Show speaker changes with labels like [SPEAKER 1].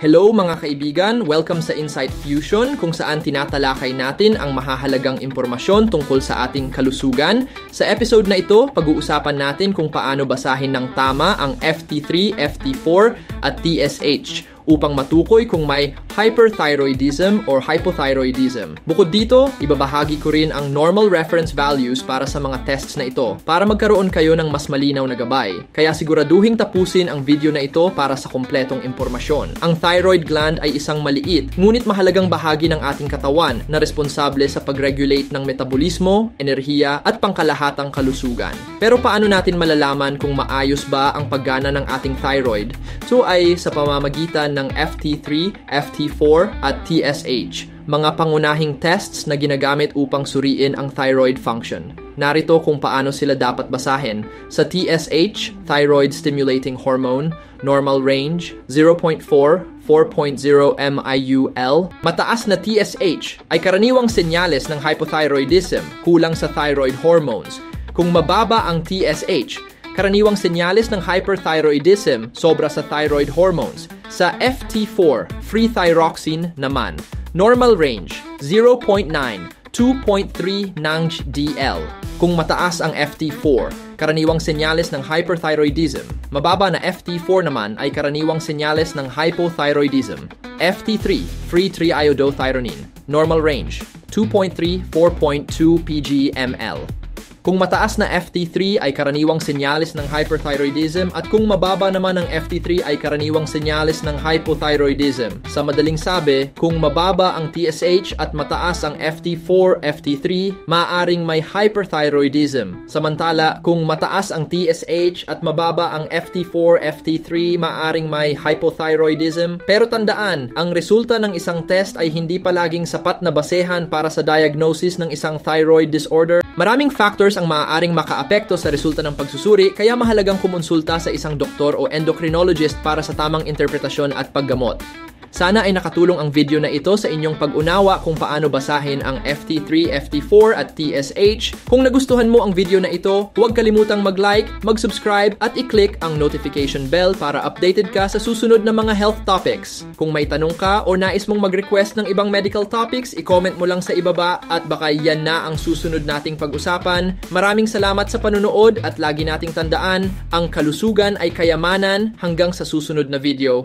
[SPEAKER 1] Hello mga kaibigan! Welcome sa Insight Fusion kung saan tinatalakay natin ang mahahalagang impormasyon tungkol sa ating kalusugan. Sa episode na ito, pag-uusapan natin kung paano basahin ng tama ang FT3, FT4 at TSH upang matukoy kung may hyperthyroidism or hypothyroidism. Bukod dito, ibabahagi ko rin ang normal reference values para sa mga tests na ito para magkaroon kayo ng mas malinaw na gabay. Kaya siguraduhing tapusin ang video na ito para sa kumpletong impormasyon. Ang thyroid gland ay isang maliit, ngunit mahalagang bahagi ng ating katawan na responsable sa pag-regulate ng metabolismo, enerhiya at pangkalahatang kalusugan. Pero paano natin malalaman kung maayos ba ang paggana ng ating thyroid? So ay sa pamamagitan ng FT3, FT4 at TSH, mga pangunahing tests na ginagamit upang suriin ang thyroid function. Narito kung paano sila dapat basahin. Sa TSH, thyroid stimulating hormone, normal range 0.4, 4.0 MIUL. Mataas na TSH ay karaniwang senyales ng hypothyroidism, kulang sa thyroid hormones. Kung mababa ang TSH, karaniwang senyales ng hyperthyroidism, sobra sa thyroid hormones. Sa FT4, free thyroxine naman, normal range 0.9, 2.3 ng-DL. Kung mataas ang FT4, karaniwang senyales ng hyperthyroidism. Mababa na FT4 naman ay karaniwang senyales ng hypothyroidism. FT3, free triiodothyronine, normal range 2.3, 4.2 pg/ml. Kung mataas na FT3 ay karaniwang senyales ng hyperthyroidism at kung mababa naman ang FT3 ay karaniwang senyales ng hypothyroidism. Sa madaling sabi, kung mababa ang TSH at mataas ang FT4, FT3, maaaring may hyperthyroidism. Samantala, kung mataas ang TSH at mababa ang FT4, FT3, maaaring may hypothyroidism. Pero tandaan, ang resulta ng isang test ay hindi palaging sapat na basehan para sa diagnosis ng isang thyroid disorder. Maraming factors ang maaaring makaapekto sa resulta ng pagsusuri, kaya mahalagang kumonsulta sa isang doktor o endocrinologist para sa tamang interpretasyon at paggamot. Sana ay nakatulong ang video na ito sa inyong pag-unawa kung paano basahin ang FT3, FT4 at TSH. Kung nagustuhan mo ang video na ito, huwag kalimutang mag-like, mag-subscribe at i-click ang notification bell para updated ka sa susunod na mga health topics. Kung may tanong ka o nais mong mag-request ng ibang medical topics, i-comment mo lang sa ibaba at baka yan na ang susunod nating pag-usapan. Maraming salamat sa panunood at lagi nating tandaan, ang kalusugan ay kayamanan. Hanggang sa susunod na video.